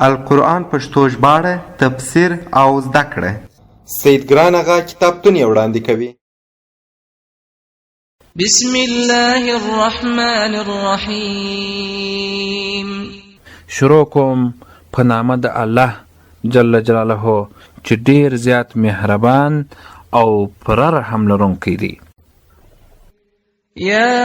القرآن پښتو ژباړه، تفسیر او زده کړه. سید ګران اغا کتابتون یې وړاندې کوي. بسم الله الرحمن الرحیم. شروع کوم په نامه د الله جل جلاله چې ډیر زیات مهربان او پر رحم لرونکی دی. يا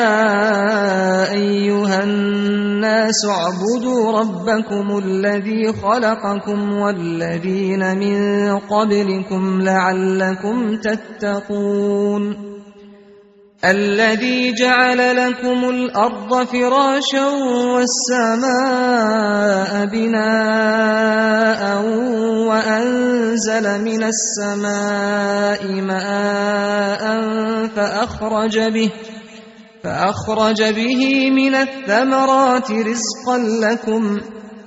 أيها الناس اعبدوا ربكم الذي خلقكم والذين من قبلكم لعلكم تتقون الذي جعل لكم الأرض فراشا والسماء بناء وأنزل من السماء ماء فأخرج به من الثمرات رزقا لكم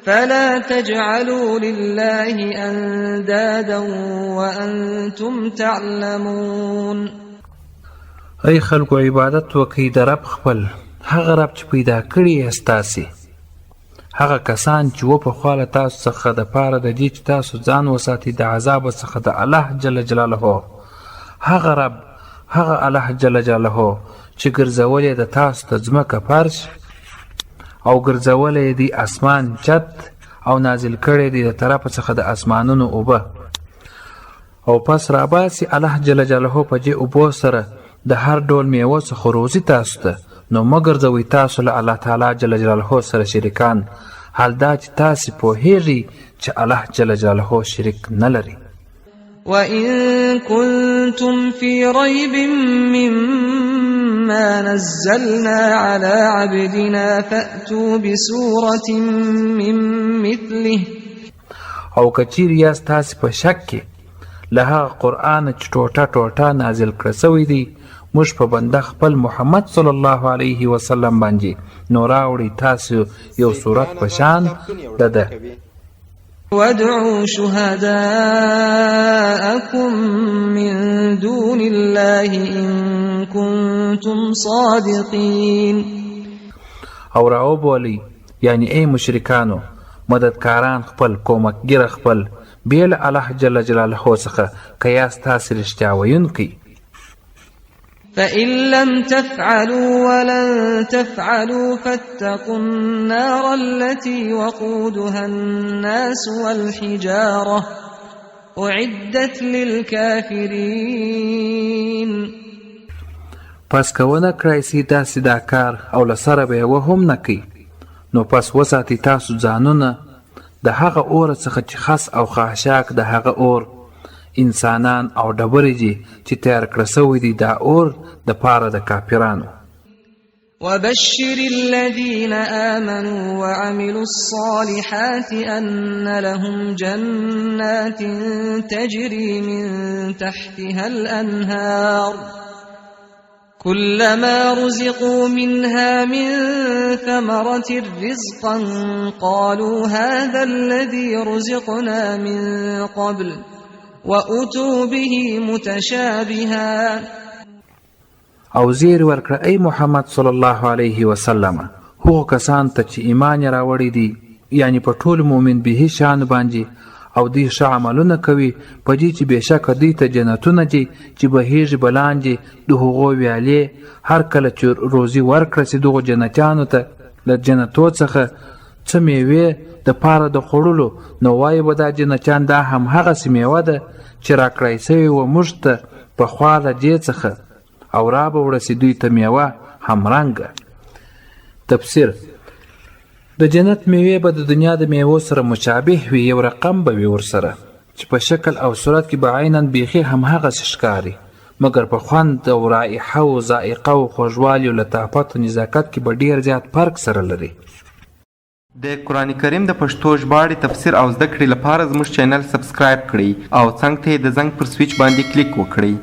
فلا تجعلوا لله أندادا وأنتم تعلمون. ای خلکو عبادت وکئ د رب خپل، هغه رب چې پیدا کړي یې ستاسې، هغه کسان چې وپخوا له تاسو څخه د پاره د دې چې تاسو ځان وساتئ د عذابه څخه د الله جل جلاله، هغه رب، هغه الله جل جلاله چې ګرځولی د تاسو ته ځمکه فرش او ګرځولی دی اسمان چت او نازل کړی دی د طرفه څخه د اسمانونو اوبه، او پس راباسي الله جل جلاله په دې اوبو سره د هر ډول میوه څخه روزي تاسو ته، نو مه ګرځوئ تاسو له الله تعالی جل جلاله سره شریکان، حال دا چې تاسې پوهیږئ چې الله جل جلاله شریک نه لري. وَإِن كُنتُمْ فِي رَيْبٍ مِّمَّا نَزَّلْنَا عَلَى عَبْدِنَا فَأْتُوا بِسُورَةٍ مِّن مِّثْلِهِ. او که چیرې یاست تاسې په شک کې له هغه قرآن چې ټوټه ټوټه نازل کړی سوی دی موږ په بنده خپل محمد صلی الله علیه وسلم باندې، نو راوړئ تاسو یو صورت په شان د ده. وادعوا شهداءكم من دون الله إن كنتم صادقين. او راوبولئ یعنی ای مشرکانو مددکاران خپل، کومکګر خپل بیل الله جل جلاله څخه که یاست تاسې رښتیا ویونکي. فإن لم تفعلوا ولن تفعلوا فاتقوا النار التي وقودها الناس والحجارة أعدت للكافرين. پس که ونه کړئ سي داسې دا کار او له سره به یې وهم نه کوي، نو پس وساتئ تاسو ځانونه د هغه اور څخه چې خس او خاشاک د هغه اور، انسانان او ډبرې دي چې تیار کړه سوی دي دا اور د پاره د کافرانو. وبشر الذين آمنوا وعملوا الصالحات أن لهم جنات تجري من تحتها الأنهار كلما رزقوا منها من ثمرة رزقا قالوا هذا الذي رزقنا من قبل وَأُتُوا بِهِ مُتَشَابِهًا. او زیر ورکړه ای محمد صلی الله علیه وسلم هغو کسان ته چې ایمان یې راوړی دی، یعنی په ټول مؤمن به شان باندې، او دوی ښه عملونه کوي په دې چې بېشکه دوی ته جنتونه دي چې بهیږي به لاندې د هغو ویالې، هر کله چې روزي ورکړه سي دغو جنتیانو ته له جنتو څخه څه میوې د پاره د خوړلو، نو وایي به دا جنتیان دا هم هغسې میوه ده چې راکړی سوې وه موږ ته پخوا له دې څخه، او را به وړسي دوی ته میوه همرنګه. تفسیر: د جنت میوې به د دنیا د میوو سره مشابه وي، یو رقم به وي ورسره چې په شکل او صورت کې به عیناً بیخي همهغسې ښکاري، مګر په خوند او رایحه او ذائقه او خوږوالي او لطافت او نزاکت کې به ډېر زیات فرق سره لري. د قرآن کریم د پښتو ژباړې تفسیر او زده کړې لپاره زموږ چینل سبسکرایب کړئ او څنګ ته یې د زنګ پر سویچ باندې کلیک وکړئ.